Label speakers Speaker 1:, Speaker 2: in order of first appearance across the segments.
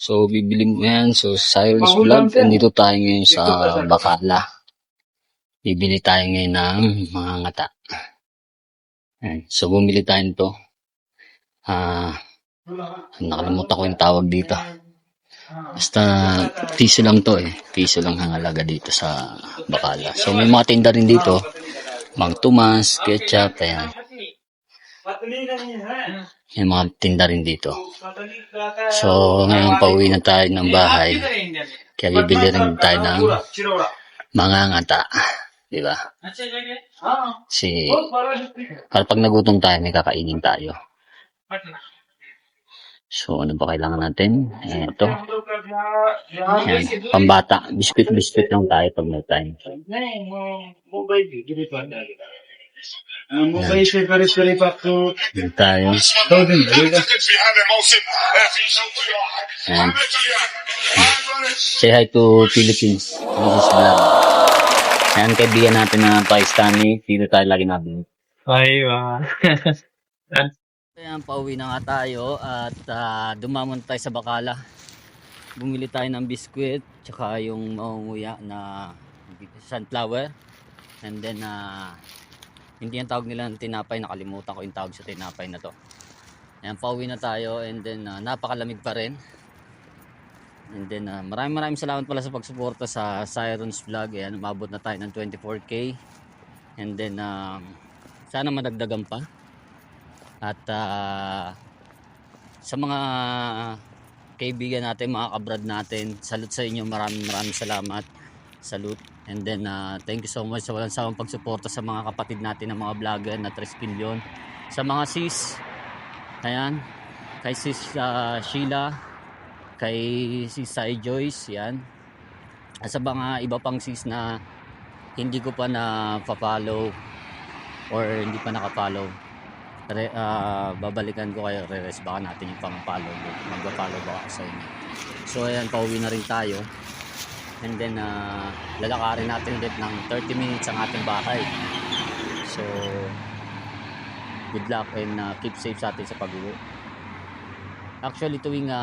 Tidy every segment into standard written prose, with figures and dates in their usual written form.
Speaker 1: So, bibili mo yan. So, Cyrus Vlog. Nandito tayo ngayon sa Bacala. Bibili tayo ngayon ng mga ngata. Ayan. So, bumili tayo nito. Nakalimutan ko yung tawag dito. Basta, piso lang to eh. Piso lang ang halaga dito sa Bacala. So, may mga tinda rin dito. Mang Tomas, ketchup, ayan. May mga tinda rin dito. So, ngayon pauwi na tayo ng bahay. Kaya bibili rin tayo ng mga ngata. Diba? Para pag nagutom tayo, may kakainin tayo. So, ano ba kailangan natin? Ito. Ayan, pambata. Biscuit lang tayo pag may time. Ayan tayo. Ayan. Say hi to Philippines. Ayan, kaibigan natin na Pakistani. Dito tayo lagi natin.
Speaker 2: Ay, wow.
Speaker 1: Ayan, pauwi na nga tayo at dumamon tayo sa Bacala. Bumili tayo ng biskwit tsaka yung maunguya na sunflower. And then hindi ang tawag nila ng tinapay, nakalimutan ko yung tawag sa tinapay na to. Ayan, pauwi na tayo and then napakalamig pa rin. And then maraming salamat pala sa pagsuporta sa Sirens Vlog. Ayan, umabot na tayo ng 24K. And then sana madagdagan pa. At sa mga kaibigan natin, mga kabrad natin, salute sa inyo, maraming salamat. Salute. And then thank you so much sa walang sawang pagsuporta sa mga kapatid natin ng mga vlogger na 3 billion. Sa mga sis, ayan, kay sis Sheila, kay sis Sai Joyce, yan. At sa mga iba pang sis na hindi ko pa na-follow or hindi pa naka-follow, babalikan ko kayo, baka natin yung pang-follow, magpa-follow ba ako sa inyo. So ayan, pauwi na rin tayo. And then lalakarin natin ulit ng 30 minutes ang ating bahay. So good luck and keep safe sa atin sa pag-uwi. Actually tuwing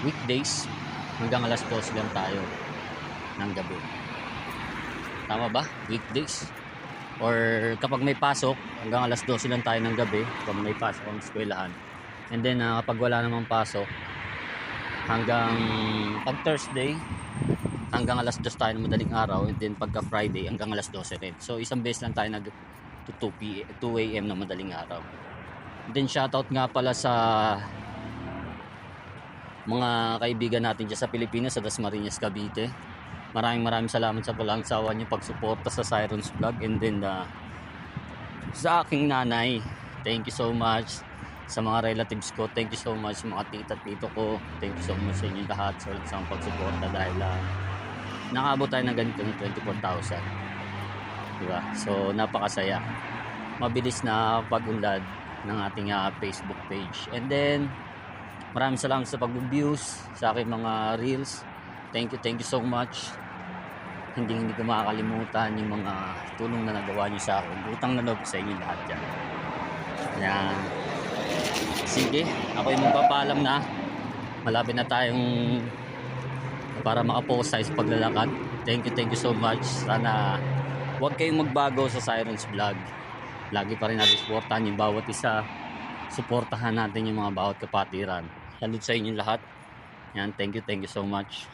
Speaker 1: weekdays hanggang alas 12 lang tayo ng gabi. Tama ba? Weekdays. Or kapag may pasok, hanggang alas 12 lang tayo ng gabi kapag may pasok ang eskwelahan. And then kapag wala namang pasok, hanggang pag Thursday, hanggang alas 2 tayo ng madaling araw. And then pagka Friday, hanggang alas 12 rin. So isang beses lang tayo to 2 AM na madaling araw. And then shoutout nga pala sa mga kaibigan natin dyan sa Pilipinas, sa Dasmariñas, Cavite. Maraming salamat sa walang sawa niyo pagsuporta sa Sirens Vlog. And then sa aking nanay, thank you so much. Sa mga relatives ko, thank you so much. Mga tita at tito ko, thank you so much sa inyo lahat sa walang pagsuporta dahil nakaabot tayo ng ganito ng 24,000, diba? So napakasaya, mabilis na pag-unlad ng ating Facebook page. And then maraming salamat sa pag-views sa aking mga reels. Thank you so much. Hindi ko makakalimutan yung mga tulong na nagawa niyo sa akin. Utang na loob sa inyo lahat dyan. Yan. Sige, ako yung magpapaalam na. Malapit na tayong para makapokus tayo sa paglalakad. Thank you so much. Sana huwag kayong magbago sa Sirens Vlog. Lagi pa rin natin supportahan yung bawat isa. Suportahan natin yung mga bawat kapatiran. Salute sa inyo lahat. Yan, thank you so much.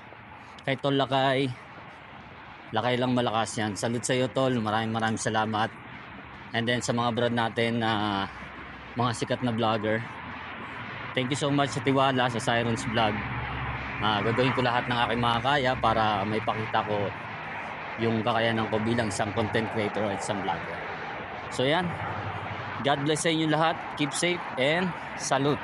Speaker 1: Kay Tol Lakay lang malakas yan. Salute sa iyo Tol, maraming salamat. And then sa mga brad natin na mga sikat na vlogger, thank you so much sa tiwala sa Sirens Vlog. Gagawin ko lahat ng aking makakaya para may pakita ko yung kakayanan ko bilang isang content creator at isang vlogger. So yan, God bless sa inyo lahat, keep safe and salute.